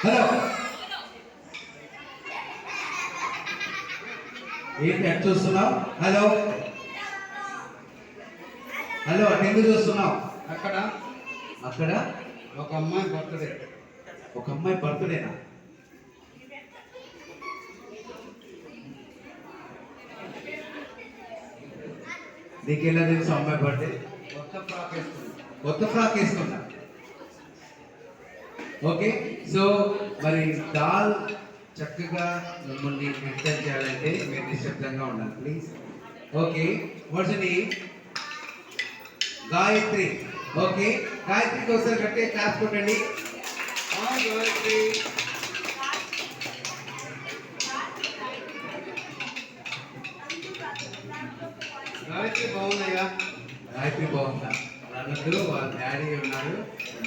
Hello ఏంటి అటు చూస్తున్నావు? హలో హలో అటు ఎందుకు చూస్తున్నావు? అక్కడ అక్కడ ఒక అమ్మాయి బర్త్డే. ఒక అమ్మాయి బర్త్డేనా? నీకెలా తెలుసు అమ్మాయి బర్త్డే? కొత్త ఫ్రాక్ వేస్తుంది. కొత్త ఫ్రాక్ వేసుకున్నా. ఓకే, సో మరి డాల్ చక్కగా మిమ్మల్ని ఎంటర్ చేయాలంటే మీరు నిశ్శబ్దంగా ఉండాలి please. Okay, what's your name? Gayatri. Okay, గాయత్రికి ఒకసారి గట్టిగా క్లాస్ కొట్టండి. గాయత్రి గాయత్రి బాగున్నాయా? గాయత్రి బాగుందా? అన్నట్టు వాళ్ళ డాడీ ఉన్నారు,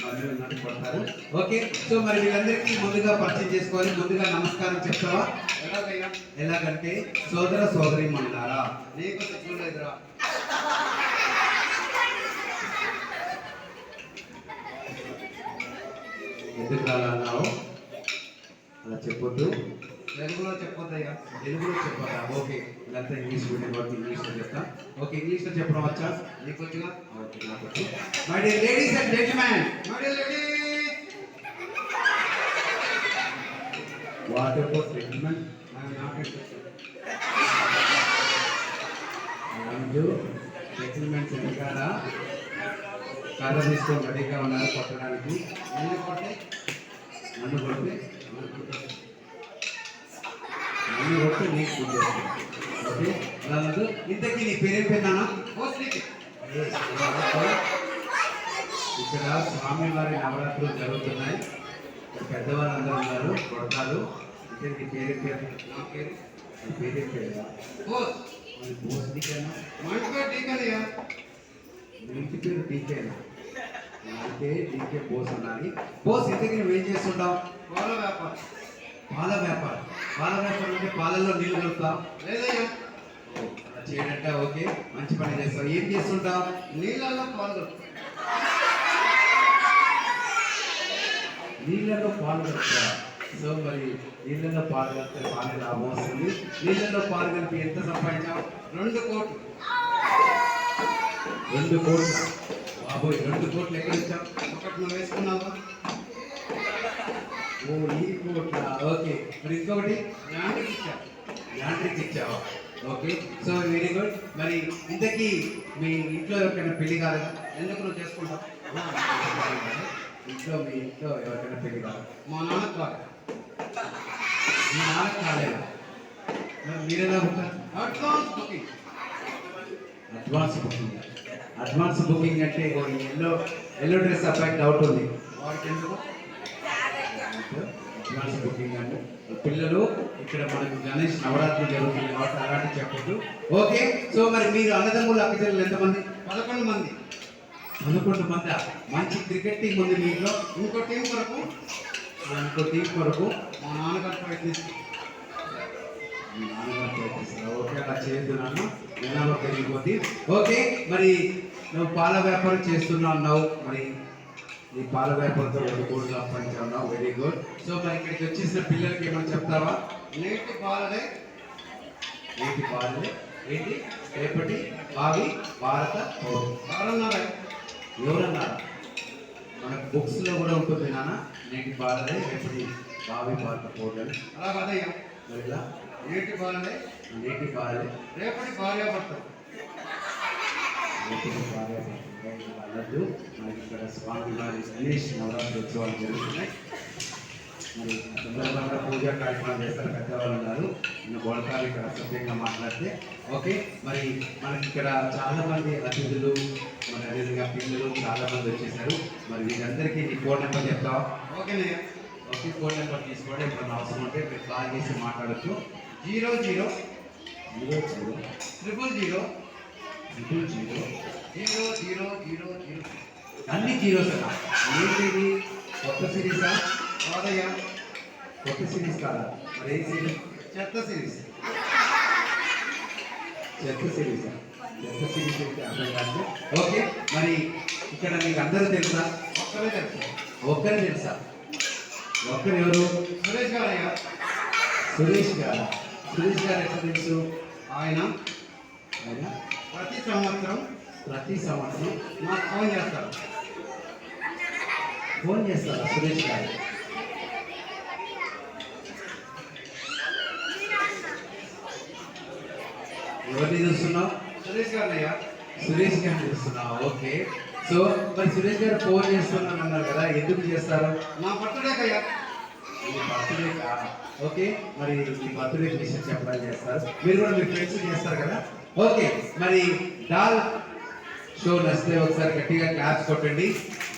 మమ్మీ ఉన్నారు, కొడతారు. ఓకే, సో మరి వీళ్ళందరికీ ముందుగా పరిచయం చేసుకోవాలి. ముందుగా నమస్కారం చెప్తావా? ఎలాగయ్యా? ఎలాగంటే సోదర సోదరి మండారా, నీకు సిగ్గులేదురా? ఎందుకు అలా అన్నావు? అలా చెప్పొద్దు. తెలుగులో చెప్పొద్దయ్యా. తెలుగులో చెప్పాలా? ఓకే, ఇదంతా ఇంగ్లీష్ మీడియం కాబట్టి ఇంగ్లీష్లో చెప్తాం. ఓకే, ఇంగ్లీష్లో చెప్పడం వచ్చా? నీకు వచ్చిగా? ఓకే, నాకు వచ్చు. My dear ladies and gentlemen, what about gentlemen? Gentlemens వెనకాల కథ తీసుకొని రెడీగా ఉన్నారు కొట్టడానికి. నన్ను కొట్టే నన్ను కొడితే నన్ను కొడితే నీకు గుర్తు. ఓకే, అలా ఇంతకీ నీ పేరేం పేరునా? ఇక్కడ స్వామివారి నవరాత్రులు జరుగుతున్నాయి. పెద్దవాళ్ళందరూ ఉన్నారు, కొడతారు. అంటే నీ పేరు పేరు? నా పేరు నీ పేరే పేరు బోస్. మరి బోస్ టీకేనా? మా ఇంటి పేరు టీకనయ్యా. మీ ఇంటి పేరు టీకేనా? అంటే టీకే బోస్ అనాలి. బోస్, ఇంతకీ నువ్వేం చేస్తుంటావు? పాల వ్యాపారం. పాల వ్యాపారం. పాల వ్యాపారం అంటే పాలల్లో నీళ్ళు కలుపుతావు? లేదయ్యా. అలా చేయడంట. ఓకే, మంచి పని చేస్తావు. ఏం చేస్తుంటావు? నీళ్ళల్లో పాలు. నీళ్ళలో పాలు కలుపుతావా? సో మరి నీళ్ళలో పాలు కలిపితే బాగా లాభం వస్తుంది. నీళ్ళలో పాలు కలిపి ఎంత సంపాదించావు? 2 కోట్లు. 2 కోట్లు. బాబోయ్, 2 కోట్లు ఎక్కడ ఇచ్చావు? ఒకటి నువ్వు వేసుకున్నావా? ఓ, ఈ కోట్ల. ఓకే, మరి ఇంకొకటి ల్యాండ్కి ఇచ్చా. యాంట్రిక్ ఇచ్చావా? Okay, so very good. మరి ఇంతకీ మీ ఇంట్లో ఎవరికైనా పెళ్లి కాలేదా? ఎందుకు నువ్వు చేసుకుంటావు? ఇంట్లో మీ ఇంట్లో ఎవరికైనా పెళ్లి కాదు? మా నాన్నకు కాదు. మీ నాన్నకు కాలేదా? మరి మీరెలా ఉంటారు? Advance booking. Advance booking. Advance booking అంటే ఎల్లో ఎల్లో డ్రెస్ అబ్బాయికి డౌట్ ఉంది. వాడికి ఎందుకు? అడ్వాన్స్ బుకింగ్ అంటే పిల్లలు ఇక్కడ మనకు గణేష్ నవరాత్రి జరుగుతుంది కాబట్టి అలాంటి చెప్పొద్దు. ఓకే, సో మరి మీరు అన్నదమ్ములు అక్కచెల్లెలు ఎంతమంది? 11 మంది. 11 మంది. మంచి క్రికెట్ టీం ఉంది మీ ఇంట్లో. ఇంకో టీం కొరకు ఇంకో టీం కొరకు మా నాన్నగారు ప్రయత్నిస్తారు. మీ నాన్నగారు ప్రయత్నిస్తారు. ఓకే, అలా చేయొద్దు నాన్న, జనాభా పెరిగిపోద్ది. ఓకే, మరి నువ్వు పాల వ్యాపారం చేస్తున్నావు అన్నావు. మరి ఈ పాల వ్యాపారంతో 2 కోట్లు సంపాదించావు. Very good. సో మరి ఇక్కడికి వచ్చేసిన పిల్లలకి ఏమైనా చెప్తావా? నేటి పాలనే నేటి పాలనే ఏంటి? రేపటి భావి భారత పౌరులు. ఎవరన్నారా? ఎవరన్నారు? మనకు బుక్స్లో కూడా ఉంటుంది నాన్న, నేటి పాలనే రేపటి భావి భారత పౌరులు. అలా కదయ్యా. మరి ఇలా నేటి పాలనే నేటి పాలనే రేపటి భార్యాభర్తలు. రేపటి భార్యాభర్తలు అన్నట్టు మనకి ఇక్కడ స్వామివారి గణేష్ నవరాత్రి ఉత్సవాలు జరుగుతున్నాయి. మరి సందర్భంగా పూజా కార్యక్రమాలు చేస్తారు, పెద్దవాళ్ళు ఉన్నారు. నేను గోడకాలు ఇక్కడ సభ్యంగా మాట్లాడితే ఓకే. మరి మనకి ఇక్కడ చాలా మంది అతిథులు, మరి అదేవిధంగా పిల్లలు చాలా మంది వచ్చేసారు. మరి వీరందరికీ నీ ఫోన్ నెంబర్ చెప్తావా? ఓకేనయ్యా. ఓకే, ఫోన్ నెంబర్ తీసుకోండి. ఎప్పుడన్నా అవసరం ఉంటే మీరు కాల్ చేసి మాట్లాడచ్చు. 00 00 000 00 అన్ని జీరోస్ అన్న. ఏంటిది? కొత్త సిరీసా? కాదయ్యా. కొత్త సిరీస్ కాదా? మరి ఏ సిరీస్? చెత్త సిరీస్. చెత్త సిరీసా? చెత్త సిరీస్ అయితే అర్థం కాదు. ఓకే, మరి ఇక్కడ మీకు అందరూ తెలుసా? ఒక్కరే తెలుసు. ఒక్కరు తెలుసా? ఒక్కరు ఎవరు? సురేష్ గారయ్యా. సురేష్ గారు. సురేష్ గారు ఎట్లా తెలుసు? ఆయన ఆయన ప్రతి సంవత్సరం ప్రతి సంవత్సరం నాకు ఫోన్ చేస్తారు. ఫోన్ చేస్తారా సురేష్ గారు? ఎవరిని చూస్తున్నావు? సురేష్ గారయ్యా. సురేష్ గారిని చూస్తున్నావు. ఓకే. సో మరి సురేష్ గారు ఫోన్ చేస్తున్నాను అన్నారు కదా, ఎందుకు చేస్తారు? నా బర్త్డేకయ్యా. మీ బర్త్డే ఓకే. మరి మీ బర్త్డే విషయం చెప్పడానికి చేస్తారు. మీరు కూడా మీ ఫ్రెండ్స్ చేస్తారు కదా. ఓకే. మరి డాల్ షో నచ్చితే ఒకసారి గట్టిగా క్లాప్స్ కొట్టండి.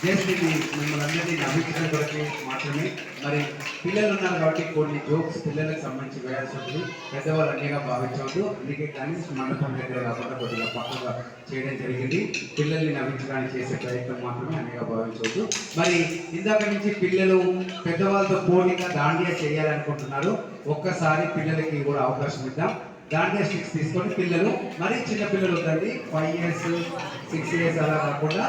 జస్ట్ ఇది మిమ్మల్ని అందరినీ నవ్వించడం కొరకు మాత్రమే. మరి పిల్లలు ఉన్నారు కాబట్టి కొన్ని జోక్స్ పిల్లలకు సంబంధించి వేయాల్సి ఉంటుంది. పెద్దవాళ్ళు అన్నిగా భావించవద్దు. అందుకే కానీ మండపం దగ్గర కాకుండా కొద్దిగా పక్కగా చేయడం జరిగింది. పిల్లల్ని నవ్వించడానికి చేసే ప్రయత్నం మాత్రమే అన్నిగా భావించవద్దు. మరి ఇందాక నుంచి పిల్లలు పెద్దవాళ్ళతో పోటీగా దాండియా చేయాలనుకుంటున్నారు. ఒక్కసారి పిల్లలకి కూడా అవకాశం ఇద్దాం. దాండియా స్టిక్స్ తీసుకొని పిల్లలు, మరీ చిన్న పిల్లలు ఉందండి, 5 years 6 years అలా కాకుండా